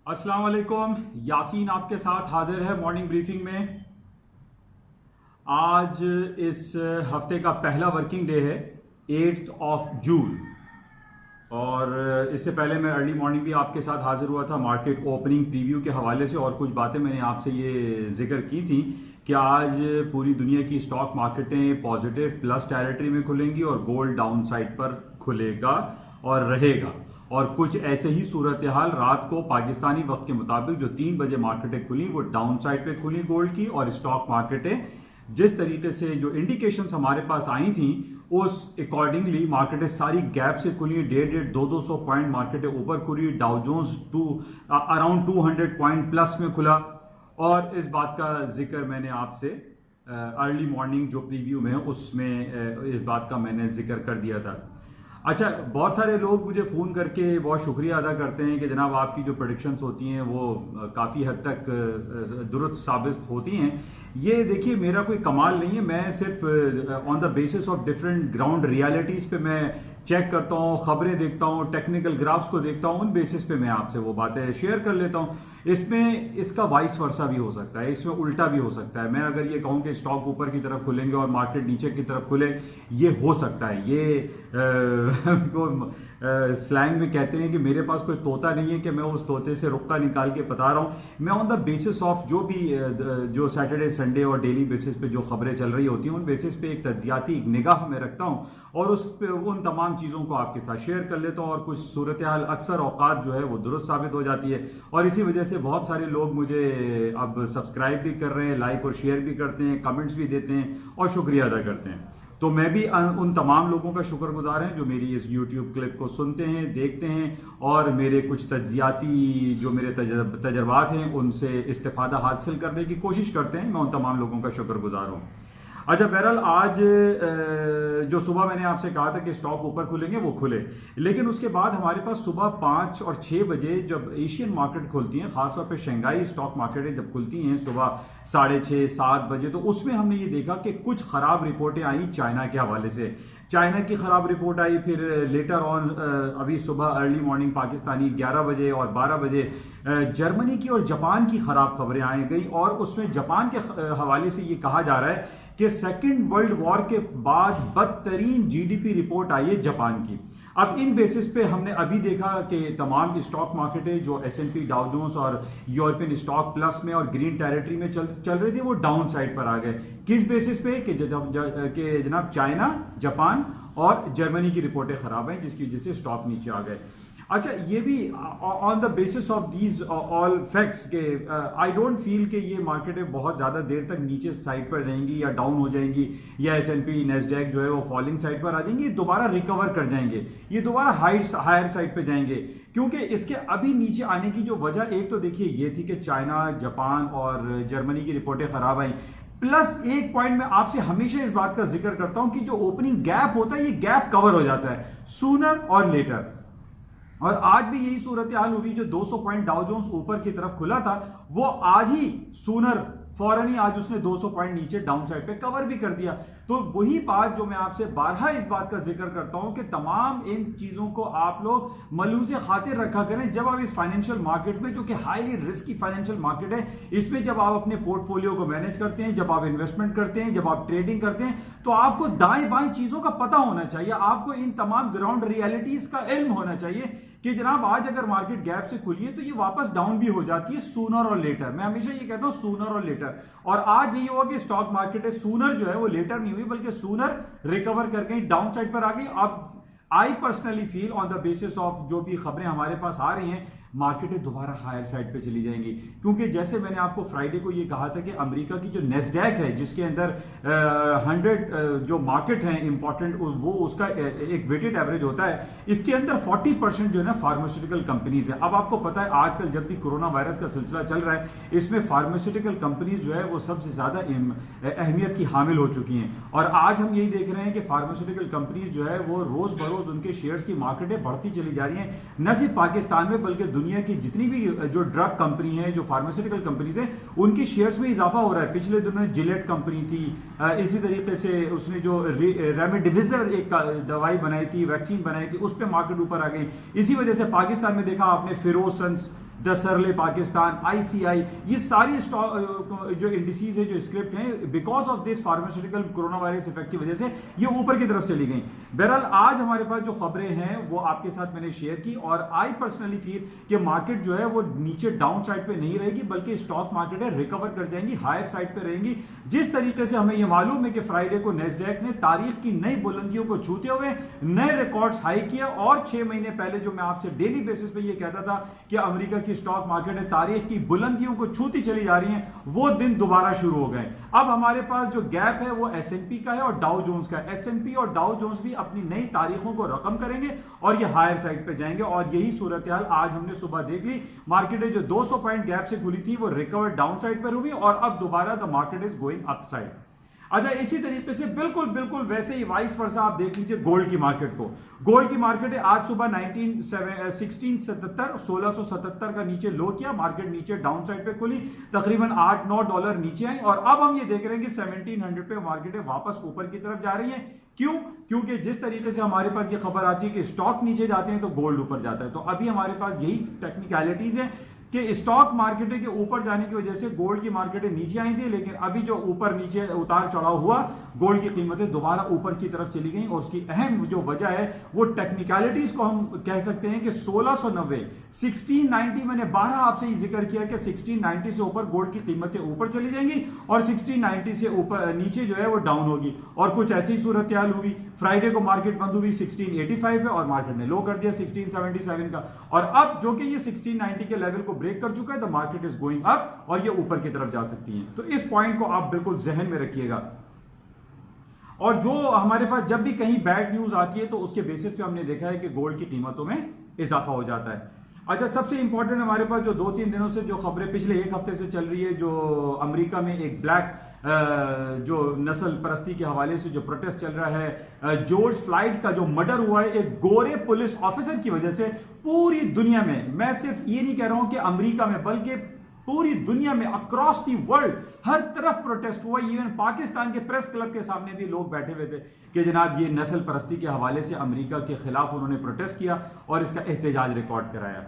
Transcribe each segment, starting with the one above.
अस्सलाम वालेकुम। यासीन आपके साथ हाजिर है मॉर्निंग ब्रीफिंग में। आज इस हफ्ते का पहला वर्किंग डे है 8 जून। और इससे पहले मैं अर्ली मॉर्निंग भी आपके साथ हाजिर हुआ था मार्केट ओपनिंग प्रीव्यू के हवाले से, और कुछ बातें मैंने आपसे ये जिक्र की थी कि आज पूरी दुनिया की स्टॉक मार्केटें पॉजिटिव प्लस टेरिटरी में खुलेंगी और गोल्ड डाउन साइड पर खुलेगा और रहेगा। और कुछ ऐसे ही सूरत हाल रात को पाकिस्तानी वक्त के मुताबिक जो 3 बजे मार्केटें खुली वो डाउन साइड पे खुली गोल्ड की, और स्टॉक मार्केटें जिस तरीके से जो इंडिकेशंस हमारे पास आई थी उस अकॉर्डिंगली मार्केटें सारी गैप से खुली। 150-200 पॉइंट मार्केटें ऊपर खुली। Dow Jones around 200 point plus में खुला। और इस बात का जिक्र मैंने आपसे अर्ली मॉर्निंग जो प्रीव्यू में उसमें इस बात का मैंने जिक्र कर दिया था। अच्छा, बहुत सारे लोग मुझे फ़ोन करके बहुत शुक्रिया अदा करते हैं कि जनाब आपकी जो प्रेडिक्शंस होती हैं वो काफ़ी हद तक दुरुस्त साबित होती हैं। ये देखिए, मेरा कोई कमाल नहीं है, मैं सिर्फ on the basis of different ground realities पे मैं चेक करता हूँ, खबरें देखता हूँ, टेक्निकल ग्राफ्स को देखता हूँ, उन बेसिस पे मैं आपसे वो बातें शेयर कर लेता हूँ। इसमें इसका वाइस वर्सा भी हो सकता है, इसमें उल्टा भी हो सकता है। मैं अगर ये कहूँ कि स्टॉक ऊपर की तरफ खुलेंगे और मार्केट नीचे की तरफ खुले, ये हो सकता है। ये स्लैंग में कहते हैं कि मेरे पास कोई तोता नहीं है कि मैं उस तोते से रुक्का निकाल के बता रहा हूँ। मैं ऑन द बेसिस ऑफ जो भी जो सैटरडे संडे और डेली बेसिस पे जो खबरें चल रही होती हैं उन बेसिस पे एक तज्जियाती निगाह में रखता हूँ और उस पे उन तमाम चीज़ों को आपके साथ शेयर कर लेता हूँ। और कुछ सूरत हाल अक्सर औकात जो है वो दुरुस्त साबित हो जाती है, और इसी वजह से बहुत सारे लोग मुझे अब सब्सक्राइब भी कर रहे हैं, लाइक और शेयर भी करते हैं, कमेंट्स भी देते हैं और शुक्रिया अदा करते हैं। तो मैं भी उन तमाम लोगों का शुक्रगुजार हैं जो मेरी इस यूट्यूब क्लिप को सुनते हैं, देखते हैं और मेरे कुछ तज्जियाती जो मेरे तजर्बात हैं उनसे इस्तेफादा हासिल करने की कोशिश करते हैं। मैं उन तमाम लोगों का शुक्रगुजार हूँ। अच्छा, बहरहाल आज जो सुबह मैंने आपसे कहा था कि स्टॉक ऊपर खुलेंगे वो खुले, लेकिन उसके बाद हमारे पास सुबह 5 और 6 बजे जब एशियन मार्केट खुलती हैं, खासतौर पे शंघाई स्टॉक मार्केटें जब खुलती हैं सुबह 6:30-7 बजे, तो उसमें हमने ये देखा कि कुछ खराब रिपोर्टें आई चाइना के हवाले से। चाइना की खराब रिपोर्ट आई, फिर लेटर ऑन अभी सुबह अर्ली मॉर्निंग पाकिस्तानी 11 बजे और 12 बजे जर्मनी की और जापान की खराब खबरें आई गई, और उसमें जापान के हवाले से ये कहा जा रहा है कि सेकेंड वर्ल्ड वॉर के बाद बदतरीन जीडीपी रिपोर्ट आई है जापान की। अब इन बेसिस पे हमने अभी देखा कि तमाम स्टॉक मार्केटें जो S&P डाउ जोन्स और यूरोपियन स्टॉक प्लस में और ग्रीन टेरिटरी में चल रही थी वो डाउन साइड पर आ गए। किस बेसिस पे कि जनाब चाइना, जापान और जर्मनी की रिपोर्टें खराब हैं, जिसकी वजह से स्टॉक नीचे आ गए। अच्छा, ये भी on the basis of these all facts के आई डोंट फील कि ये मार्केटें बहुत ज़्यादा देर तक नीचे साइड पर रहेंगी या डाउन हो जाएंगी, या S&P नैस्डैक जो है वो फॉलिंग साइड पर आ जाएंगी। दोबारा रिकवर कर जाएंगे, ये दोबारा हायर साइड पे जाएंगे, क्योंकि इसके अभी नीचे आने की जो वजह एक तो देखिए ये थी कि चाइना, जापान और जर्मनी की रिपोर्टें खराब आई, प्लस एक पॉइंट में आपसे हमेशा इस बात का जिक्र करता हूं कि जो ओपनिंग गैप होता है ये गैप कवर हो जाता है सूनर और लेटर। और आज भी यही सूरत हाल हुई, जो 200 पॉइंट डाउ जोन्स ऊपर की तरफ खुला था वो आज ही सूनर फौरन ही आज उसने 200 पॉइंट नीचे डाउन साइड पे कवर भी कर दिया। तो वही बात जो मैं आपसे बारहा इस बात का जिक्र करता हूं कि तमाम इन चीजों को आप लोग मलूज़े खातिर रखा करें जब आप इस फाइनेंशियल मार्केट में, जो कि हाईली रिस्की फाइनेंशियल मार्केट है, इसमें जब आप अपने पोर्टफोलियो को मैनेज करते हैं, जब आप इन्वेस्टमेंट करते हैं, जब आप ट्रेडिंग करते हैं, तो आपको दाएं बाएं चीजों का पता होना चाहिए, आपको इन तमाम ग्राउंड रियलिटीज का इल्म होना चाहिए कि जनाब आज अगर मार्केट गैप से खुली है तो ये वापस डाउन भी हो जाती है सूनर और लेटर। मैं हमेशा ये कहता हूं सूनर और लेटर, और आज यही हुआ कि स्टॉक मार्केट है सूनर जो है वो लेटर नहीं हुई बल्कि सूनर रिकवर करके डाउन साइड पर आ गई। अब I personally feel on the basis of जो भी खबरें हमारे पास आ रही हैं, मार्केटें दोबारा हायर साइड पे चली जाएंगी, क्योंकि जैसे मैंने आपको फ्राइडे को ये कहा था कि अमेरिका की जो नेस्डैक है जिसके अंदर 100 जो मार्केट हैं इंपॉर्टेंट, वो उसका एक वेटेड एवरेज होता है, इसके अंदर 40% जो है ना फार्मास्यूटिकल कंपनीज है। अब आपको पता है आजकल जब भी कोरोना वायरस का सिलसिला चल रहा है, इसमें फार्मास्यूटिकल कंपनीज जो है वो सबसे ज्यादा अहमियत की हामिल हो चुकी हैं, और आज हम यही देख रहे हैं कि फार्मास्यूटिकल कंपनीज जो है वो रोज बरोज उनके शेयर्स की मार्केटें बढ़ती चली जा रही हैं, न सिर्फ पाकिस्तान में बल्कि दुनिया की जितनी भी जो ड्रग कंपनी है, जो फार्मास्यूटिकल कंपनीज है, उनके शेयर्स में इजाफा हो रहा है। पिछले दिनों जिलेट कंपनी थी, इसी तरीके से उसने जो रेमडेसिविर एक दवाई बनाई थी, वैक्सीन बनाई थी, उस पर मार्केट ऊपर आ गई। इसी वजह से पाकिस्तान में देखा आपने फिरोसंस द सरले पाकिस्तान, ICI, ये सारी जो इंडिसेस है, जो स्क्रिप्ट हैं, because of this pharmaceutical corona virus effect की वजह से ये ऊपर की तरफ चली गई। बहरहाल आज हमारे पास जो खबरें हैं वो आपके साथ मैंने शेयर की, और आई पर्सनली फील कि मार्केट जो है वो नीचे डाउन साइड पे नहीं रहेगी, बल्कि स्टॉक मार्केट है रिकवर कर जाएंगी, हायर साइड पे रहेंगी। जिस तरीके से हमें ये मालूम है कि फ्राइडे को नेस्डैक ने तारीख की नई बुलंदियों को छूते हुए नए रिकॉर्ड्स हाई किया, और 6 महीने पहले जो मैं आपसे डेली बेसिस पे ये कहता था कि अमेरिका की स्टॉक मार्केट है तारीख की बुलंदियों को छूती चली जा रही है, वो दिन दोबारा शुरू हो गए। अब हमारे पास जो गैप है वो S&P का है और डाउ जोन्स का है। S&P और डाउ जोन्स भी अपनी नई तारीखों को रकम करेंगे और ये हायर साइड पे जाएंगे, और यही सूरत हाल आज हमने सुबह देख ली। मार्केट जो 200 पॉइंट गैप से खुली थी वो रिकवर डाउन साइड पर हुई, और अब दोबारा the market is going up side. अच्छा, इसी तरीके से बिल्कुल वैसे ही वाइस वर्सा आप देख लीजिए गोल्ड की मार्केट को। गोल्ड की मार्केट है आज सुबह 1677 का नीचे लो किया, मार्केट नीचे डाउन साइड पे खुली, तकरीबन $8-9 नीचे आई, और अब हम ये देख रहे हैं कि 1700 पे मार्केट वापस ऊपर की तरफ जा रही है। क्यों? क्योंकि जिस तरीके से हमारे पास ये खबर आती है कि स्टॉक नीचे जाते हैं तो गोल्ड ऊपर जाता है, तो अभी हमारे पास यही टेक्निकलिटीज है कि स्टॉक मार्केट के ऊपर जाने की वजह से गोल्ड की मार्केटें नीचे आई थी, लेकिन अभी जो ऊपर नीचे उतार चढ़ाव हुआ गोल्ड की कीमतें दोबारा ऊपर की तरफ चली गई, और उसकी अहम जो वजह है वो टेक्निकलिटीज को हम कह सकते हैं कि 1690 1690 मैंने 12 आपसे ही जिक्र किया कि 1690 से ऊपर गोल्ड की कीमतें ऊपर चली जाएंगी और 1690 से ऊपर नीचे जो है वो डाउन होगी, और कुछ ऐसी सूरत हाल हुई। फ्राइडे को मार्केट बंद हुई 1685 पे और मार्केट ने लो कर दिया 1677 का, और अब जो कि ये 1690 के लेवल को ब्रेक कर चुका है, the market is going up और ये ऊपर की तरफ जा सकती है। तो इस पॉइंट को आप बिल्कुल जहन में रखिएगा। और जो हमारे पास जब भी कहीं बैड न्यूज आती है तो उसके बेसिस पे हमने देखा है कि गोल्ड की कीमतों में इजाफा हो जाता है। अच्छा, सबसे इंपॉर्टेंट हमारे पास जो 2-3 दिनों से जो खबरें पिछले एक हफ्ते से चल रही है, जो अमेरिका में एक ब्लैक जो नस्ल परस्ती के हवाले से जो प्रोटेस्ट चल रहा है, जॉर्ज फ्लॉयड का जो मर्डर हुआ है एक गोरे पुलिस ऑफिसर की वजह से, पूरी दुनिया में, मैं सिर्फ ये नहीं कह रहा हूं कि अमेरिका में, बल्कि पूरी दुनिया में अक्रॉस दी वर्ल्ड हर तरफ प्रोटेस्ट हुआ। इवन पाकिस्तान के प्रेस क्लब के सामने भी लोग बैठे हुए थे कि जनाब ये नस्ल परस्ती के हवाले से अमेरिका के खिलाफ उन्होंने प्रोटेस्ट किया और इसका एहतजाज रिकॉर्ड कराया।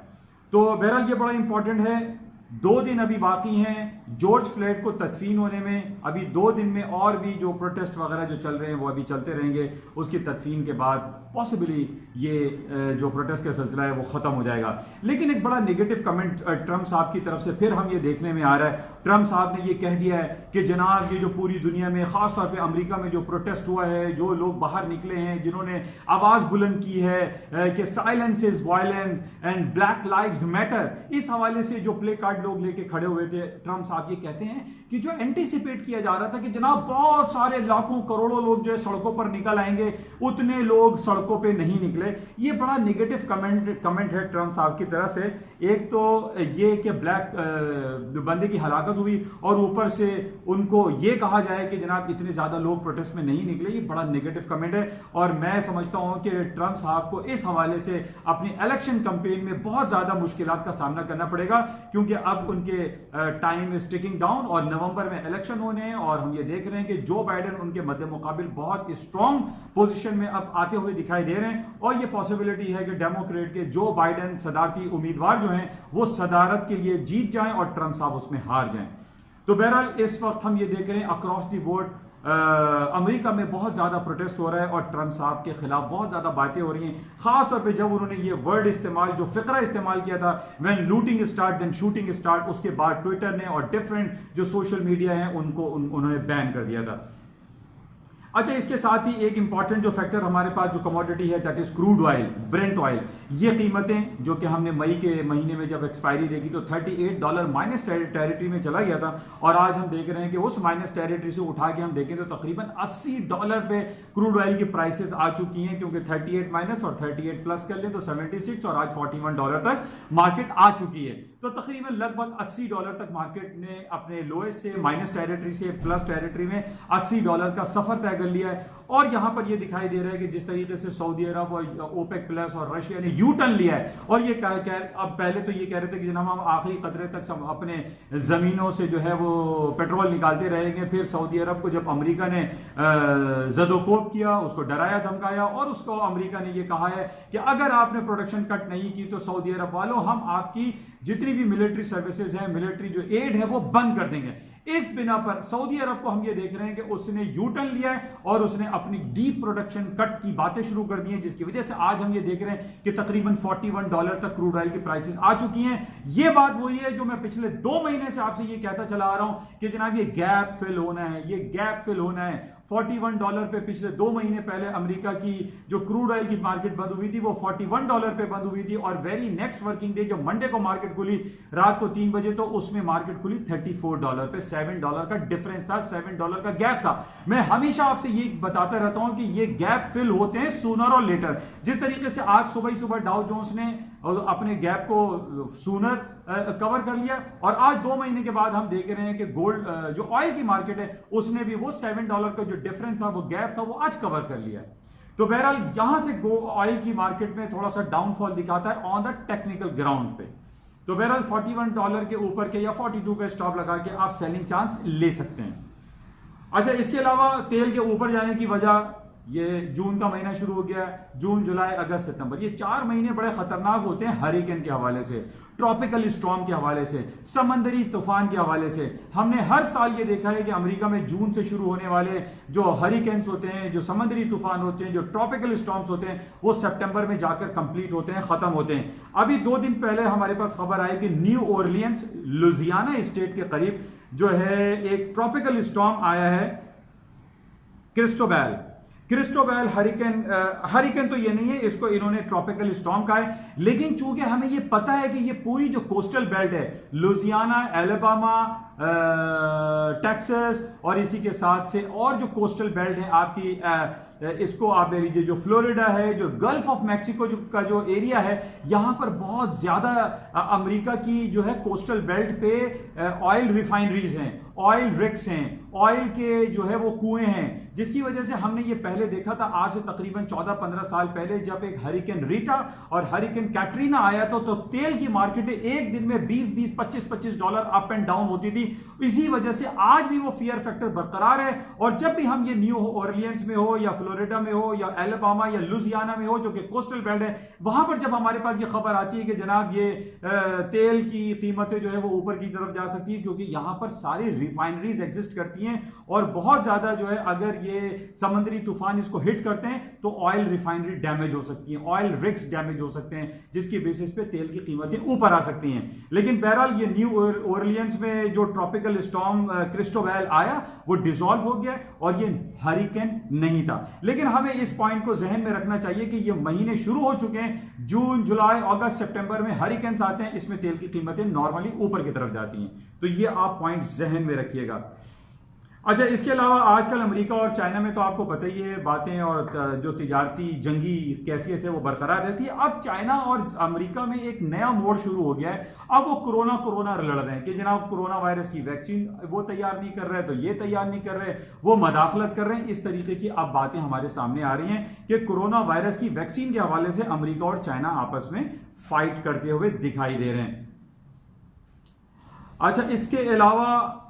तो बहरहाल ये बड़ा इंपॉर्टेंट है। 2 दिन अभी बाकी हैं जॉर्ज फ्लॉयड को तदफीन होने में, अभी 2 दिन में और भी जो प्रोटेस्ट वगैरह जो चल रहे हैं वो अभी चलते रहेंगे। उसकी तदफीन के बाद पॉसिबली ये जो प्रोटेस्ट का सिलसिला है वो खत्म हो जाएगा। लेकिन एक बड़ा नेगेटिव कमेंट ट्रंप साहब की तरफ से फिर हम ये देखने में आ रहा है। ट्रंप साहब ने ये कह दिया है कि जनाब ये जो पूरी दुनिया में, खासतौर पर अमेरिका में जो प्रोटेस्ट हुआ है, जो लोग बाहर निकले हैं, जिन्होंने आवाज बुलंद की है कि silence is violence and black lives matter, इस हवाले से जो प्ले कार्ड लोग लेके खड़े हुए थे, ट्रंप साहब ये कहते हैं कि जो एंटीसिपेट किया जा रहा था कि जनाब बहुत सारे लाखों करोड़ों लोग जो है सड़कों पर निकल आएंगे, उतने लोग सड़कों पे नहीं निकले। ये बड़ा नेगेटिव कमेंट है ट्रंप साहब की तरफ से। एक तो ये कि ब्लैक बंदे की हलाकत हुई और ऊपर से उनको ये कहा जाए कि जनाब इतने ज्यादा लोग प्रोटेस्ट में नहीं निकले, ये बड़ा नेगेटिव कमेंट है। और मैं समझता हूं कि ट्रंप साहब को इस हवाले से अपनी इलेक्शन कैंपेन में बहुत ज्यादा मुश्किलात का सामना करना पड़ेगा, क्योंकि अब उनके टाइम इज टिकिंग डाउन और नवंबर में इलेक्शन होने हैं, और हम ये देख रहे हैं कि जो बाइडेन उनके मध्य मुकाबिल बहुत स्ट्रॉन्ग पोजीशन में अब आते हुए दिखाई दे रहे हैं, और ये पॉसिबिलिटी है कि डेमोक्रेट के जो बाइडेन सदारती उम्मीदवार जो हैं वो सदारत के लिए जीत जाएं और ट्रंप साहब उसमें हार जाएं। तो बहरहाल इस वक्त हम ये देख रहे हैं अक्रॉस दी बोर्ड अमेरिका में बहुत ज्यादा प्रोटेस्ट हो रहा है और ट्रंप साहब के खिलाफ बहुत ज्यादा बातें हो रही हैं। खासतौर पे जब उन्होंने ये वर्ड इस्तेमाल, जो फिक्रा इस्तेमाल किया था, when looting start then shooting start, उसके बाद ट्विटर ने और डिफरेंट जो सोशल मीडिया है उनको उन्होंने बैन कर दिया था। अच्छा, इसके साथ ही एक इंपॉर्टेंट जो फैक्टर हमारे पास जो कमोडिटी है that is crude oil, Brent oil. ये कीमतें जो कि हमने मई के महीने में जब एक्सपायरी देखी तो $38 माइनस टेरिटरी में चला गया था, और आज हम देख रहे हैं कि उस माइनस टेरिटरी से उठा के हम देखें तो तकरीबन $80 पे क्रूड ऑयल की प्राइसेस आ चुकी हैं, क्योंकि 38 माइनस और 38 प्लस कर ले तो 76 और आज $41 तक मार्केट आ चुकी है। तो तकरीबन लगभग $80 तक मार्केट ने अपने लोएस्ट से, माइनस टेरिटरी से प्लस टेरिटरी में $80 का सफर तय कर लिया है। और यहां पर ये दिखाई दे रहा है कि जिस तरीके से सऊदी अरब और ओपेक प्लस और रशिया ने यू टर्न लिया है, और ये अब पहले तो ये कह रहे थे कि जनाब हम आखिरी कतरे तक सब अपने जमीनों से जो है वो पेट्रोल निकालते रहेंगे। फिर सऊदी अरब को जब अमेरिका ने जदोकोब किया, उसको डराया धमकाया, और उसको अमेरिका ने ये कहा है कि अगर आपने प्रोडक्शन कट नहीं की तो सऊदी अरब वालों हम आपकी जितनी भी मिलिट्री सर्विसेज हैं, मिलिट्री जो एड है वो बंद कर देंगे। इस बिना पर सऊदी अरब को हम ये देख रहे हैं कि उसने यू टर्न लिया है और उसने अपनी डीप प्रोडक्शन कट की बातें शुरू कर दी हैं, जिसकी वजह से आज हम ये देख रहे हैं कि तकरीबन $41 तक क्रूड ऑयल की प्राइसेस आ चुकी हैं। ये बात वही है जो मैं पिछले 2 महीने से आपसे ये कहता चला आ रहा हूं कि जनाब ये गैप फिल होना है, ये गैप फिल होना है। $41 पे पिछले 2 महीने पहले अमेरिका की जो क्रूड ऑयल की मार्केट बंद हुई थी वो $41 पे बंद हुई थी, और वेरी नेक्स्ट वर्किंग डे जो मंडे को मार्केट खुली रात को 3 बजे, तो उसमें मार्केट खुली $34 पे। $7 का डिफरेंस था, $7 का गैप था। मैं हमेशा आपसे ये बताता रहता हूं कि ये गैप फिल होते हैं सूनर और लेटर। जिस तरीके से आज सुबह ही सुबह डाउ जोन्स ने अपने गैप को सूनर कवर कर लिया, और आज 2 महीने के बाद हम देख रहे हैं कि गोल्ड जो ऑयल की मार्केट है उसने भी वो $7 का जो डिफरेंस था, वो गैप था, वो आज कवर कर लिया। तो बहरहाल यहां से ऑयल की मार्केट में थोड़ा सा डाउनफॉल दिखाता है ऑन द टेक्निकल ग्राउंड पे। तो बहरहाल $41 के ऊपर के या 42 पे स्टॉप लगा के आप सेलिंग चांस ले सकते हैं। अच्छा, इसके अलावा तेल के ऊपर जाने की वजह, ये जून का महीना शुरू हो गया है, जून जुलाई अगस्त सितंबर, ये 4 महीने बड़े खतरनाक होते हैं हरिकेन के हवाले से, ट्रॉपिकल स्टॉर्म के हवाले से, समंदरी तूफान के हवाले से। हमने हर साल ये देखा है कि अमेरिका में जून से शुरू होने वाले जो हरिकेन्स होते हैं, जो समंदरी तूफान होते हैं, जो ट्रॉपिकल स्टॉर्म्स होते हैं, वो सितंबर में जाकर कंप्लीट होते हैं, खत्म होते हैं। अभी 2 दिन पहले हमारे पास खबर आई कि न्यू ऑरलियंस लुजियाना स्टेट के करीब जो है एक ट्रॉपिकल स्टॉर्म आया है, क्रिस्टोबेल हरिकेन तो ये नहीं है, इसको इन्होंने ट्रॉपिकल स्टॉर्म कहा है। लेकिन चूंकि हमें ये पता है कि ये पूरी जो कोस्टल बेल्ट है, लुजियाना, एलाबामा, टेक्सास और इसी के साथ से और जो कोस्टल बेल्ट है आपकी, इसको आप ले लीजिए, जो फ्लोरिडा है, जो गल्फ ऑफ मैक्सिको का जो एरिया है, यहां पर बहुत ज्यादा अमेरिका की जो है कोस्टल बेल्ट पे ऑयल रिफाइनरीज हैं, ऑयल रिग्स हैं, ऑयल के जो है वो कुएं हैं, जिसकी वजह से हमने ये पहले देखा था आज से तकरीबन 14-15 साल पहले जब एक हरिकेन रीटा और हरिकेन कैटरीना आया था, तो तेल की मार्केटें एक दिन में 20-20, $25-25 अप एंड डाउन होती थी। इसी वजह से आज भी वो फियर फैक्टर बरकरार है, और जब भी हम ये न्यू ऑरलियंस में हो या फ्लोरिडा में हो या एलाबामा या लुजियाना में हो जो कि कोस्टल बेल्ट है, वहां पर जब हमारे पास ये खबर आती है कि जनाब ये तेल की कीमतें जो है वो ऊपर की तरफ जा सकती है, क्योंकि यहां पर सारी रिफाइनरीज एग्जिस्ट करती हैं, और बहुत ज्यादा जो है अगर ये समुद्री तूफान इसको हिट करते हैं तो ऑयल रिफाइनरी डैमेज हो सकती है, ऑयल रिग्स डैमेज हो सकते हैं, जिसकी बेसिस पे तेल की कीमतें ऊपर आ सकती हैं। लेकिन बहरहाल ये न्यू ऑरलियंस में जो ट्रॉपिकल स्टॉर्म क्रिस्टोबेल आया वो डिसॉल्व हो गया, और ये हरिकेन नहीं था। लेकिन हमें इस पॉइंट को जहन में रखना चाहिए कि ये महीने शुरू हो चुके हैं, जून, जुलाई, अगस्त, सितंबर में हरिकेन्स आते हैं, इसमें तेल की कीमतें नॉर्मली ऊपर की तरफ जाती हैं। तो ये आप पॉइंट जहन में रखिएगा। अच्छा, इसके अलावा आजकल अमेरिका और चाइना में तो आपको पता ही है बातें, और जो तिजारती जंगी कैफियत है वो बरकरार रहती है। अब चाइना और अमेरिका में एक नया मोड़ शुरू हो गया है। अब वो कोरोना लड़ रहे हैं कि जनाब कोरोना वायरस की वैक्सीन वो तैयार नहीं कर रहे, तो ये तैयार नहीं कर रहे, वो मदाखलत कर रहे हैं। इस तरीके की अब बातें हमारे सामने आ रही हैं कि कोरोना वायरस की वैक्सीन के हवाले से अमेरिका और चाइना आपस में फाइट करते हुए दिखाई दे रहे हैं। अच्छा, इसके अलावा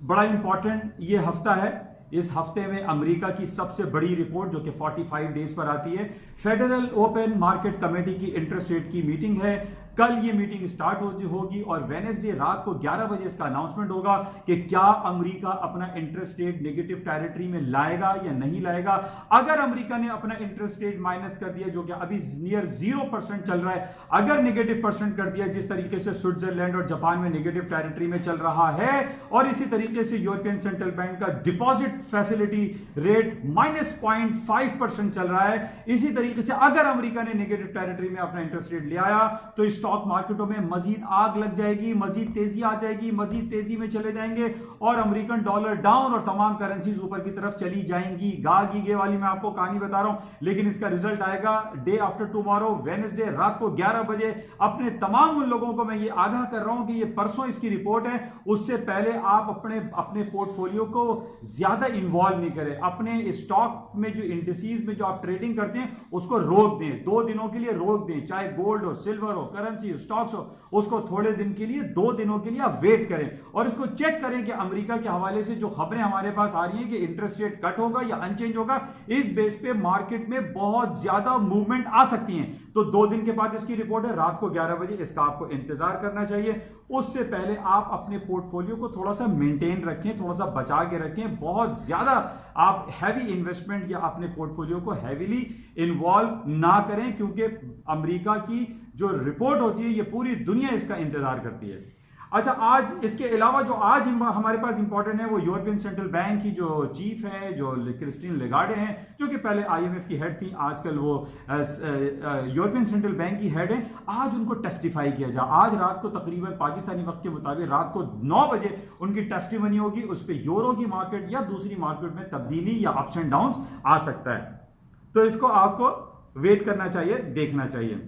बड़ा इंपॉर्टेंट ये हफ्ता है। इस हफ्ते में अमेरिका की सबसे बड़ी रिपोर्ट जो कि 45 डेज पर आती है, फेडरल ओपन मार्केट कमेटी की इंटरेस्ट रेट की मीटिंग है। कल ये मीटिंग स्टार्ट होगी और वेडनेसडे रात को 11 बजे इसका अनाउंसमेंट होगा कि क्या अमेरिका अपना इंटरेस्ट रेट नेगेटिव टेरिटरी में लाएगा या नहीं लाएगा। अगर अमेरिका ने अपना इंटरेस्ट रेट माइनस कर दिया, जो कि अभी नियर 0% चल रहा है, अगर नेगेटिव परसेंट कर दिया जिस तरीके से स्विट्जरलैंड और जापान में नेगेटिव टेरिटरी में चल रहा है, और इसी तरीके से यूरोपियन सेंट्रल बैंक का डिपॉजिट फैसिलिटी रेट -0.5% चल रहा है, इसी तरीके से अगर अमेरिका ने नेगेटिव टेरिटरी में अपना इंटरेस्ट रेट ले आया तो स्टॉक मार्केटों में मजीद आग लग जाएगी, मजीद तेजी आ जाएगी, मजीद तेजी में चले जाएंगे और अमेरिकन डॉलर डाउन और तमाम करेंसीज ऊपर की तरफ चली जाएंगी। गे वाली मैं आपको कहानी बता रहा हूं, लेकिन इसका रिजल्ट आएगा डे आफ्टर टुमारो, वेडनेसडे रात को 11 बजे। अपने तमाम उन लोगों को मैं ये आगाह कर रहा हूं कि ये परसों इसकी रिपोर्ट है, उससे पहले आप अपने पोर्टफोलियो को ज्यादा इन्वॉल्व नहीं करें। अपने स्टॉक में जो इंडिसेस में जो आप ट्रेडिंग करते हैं उसको रोक दें, 2 दिनों के लिए रोक दें, चाहे गोल्ड हो, सिल्वर हो, करेंसी हो, स्टॉक्स हो, उसको थोड़े दिन के लिए 2 दिनों के लिए आप वेट करें और इसको चेक करें कि अमेरिका के हवाले से जो खबरें हमारे पास आ रही हैं कि इंटरेस्ट रेट कट होगा या अनचेंज होगा, इस बेस पे मार्केट में बहुत ज्यादा मूवमेंट आ सकती है। तो 2 दिन के बाद इसकी रिपोर्ट है, रात को 11 बजे, इसका आपको इंतजार करना चाहिए। उससे पहले आप अपने पोर्टफोलियो को थोड़ा सा मेंटेन रखें, थोड़ा सा बचा के रखें। बहुत ज्यादा आप हैवी इन्वेस्टमेंट या अपने पोर्टफोलियो को हैवीली इन्वॉल्व ना करें, क्योंकि अमेरिका की जो रिपोर्ट होती है ये पूरी दुनिया इसका इंतजार करती है। अच्छा, आज इसके अलावा जो आज हमारे पास इंपॉर्टेंट है वो यूरोपियन सेंट्रल बैंक की जो चीफ है, जो क्रिस्टीन लेगार्डे हैं, जो कि पहले IMF की हेड थी, आजकल वो यूरोपियन सेंट्रल बैंक की हेड है। आज उनको टेस्टिफाई किया जा, आज रात को तकरीबन पाकिस्तानी वक्त के मुताबिक रात को 9 बजे उनकी टेस्टिमनी होगी। उस पर यूरो की मार्केट या दूसरी मार्केट में तब्दीली या अप्स एंड डाउन आ सकता है, तो इसको आपको वेट करना चाहिए, देखना चाहिए।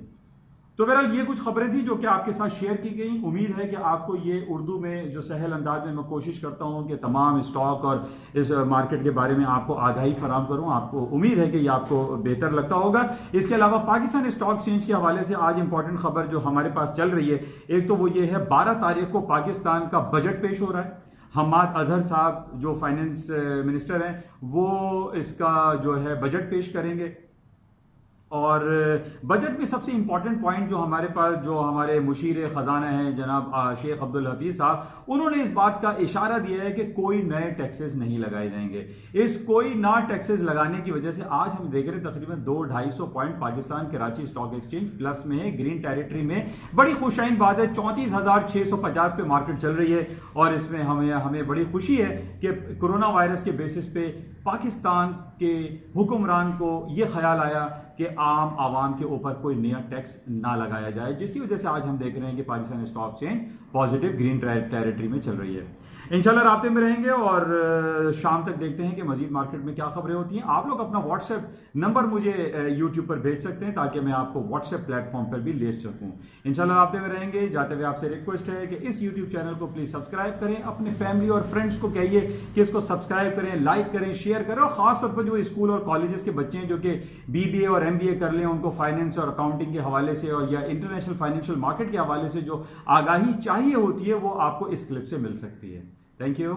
तो बहरहाल ये कुछ खबरें थी जो कि आपके साथ शेयर की गई। उम्मीद है कि आपको ये उर्दू में जो सहल अंदाज में मैं कोशिश करता हूं कि तमाम स्टॉक और इस मार्केट के बारे में आपको आगाही फराहम करूं, आपको उम्मीद है कि ये आपको बेहतर लगता होगा। इसके अलावा पाकिस्तान स्टॉक एक्सचेंज के हवाले से आज इंपॉर्टेंट खबर जो हमारे पास चल रही है, एक तो वो ये है 12 तारीख को पाकिस्तान का बजट पेश हो रहा है। हम्माद अजहर साहब जो फाइनेंस मिनिस्टर हैं वो इसका जो है बजट पेश करेंगे और बजट में सबसे इंपॉर्टेंट पॉइंट जो हमारे पास, जो हमारे मुशीर खजाना हैं जनाब शेख अब्दुल हफीज साहब, उन्होंने इस बात का इशारा दिया है कि कोई नए टैक्सेस नहीं लगाए जाएंगे। इस कोई ना टैक्सेस लगाने की वजह से आज हम देख रहे हैं तकरीबन 200-250 point Pakistan Karachi stock exchange plus में है, ग्रीन टेरिटरी में। बड़ी खुशाइन बात है, 34,650 पे मार्केट चल रही है और इसमें हमें बड़ी खुशी है कि कोरोना वायरस के बेसिस पे पाकिस्तान के हुक्मरान को यह ख्याल आया कि आम आवाम के ऊपर कोई नया टैक्स ना लगाया जाए, जिसकी वजह से आज हम देख रहे हैं कि Pakistan stock exchange positive green territory में चल रही है। इंशाल्लाह राब्ते में रहेंगे और शाम तक देखते हैं कि मजीद मार्केट में क्या खबरें होती हैं। आप लोग अपना व्हाट्सएप नंबर मुझे यूट्यूब पर भेज सकते हैं ताकि मैं आपको व्हाट्सएप प्लेटफॉर्म पर भी ले सकूं। इंशाल्लाह राब्ते में रहेंगे। जाते हुए आपसे रिक्वेस्ट है कि इस यूट्यूब चैनल को प्लीज सब्सक्राइब करें, अपने फैमिली और फ्रेंड्स को कहिए कि इसको सब्सक्राइब करें, लाइक करें, शेयर करें और खासतौर पर जो स्कूल और कॉलेजेस के बच्चे हैं जो कि BBA और MBA कर लें, उनको फाइनेंस और अकाउंटिंग के हवाले से और या इंटरनेशनल फाइनेंशियल मार्केट के हवाले से जो आगाही चाहिए होती है वो आपको इस क्लिप से मिल सकती है। Thank you.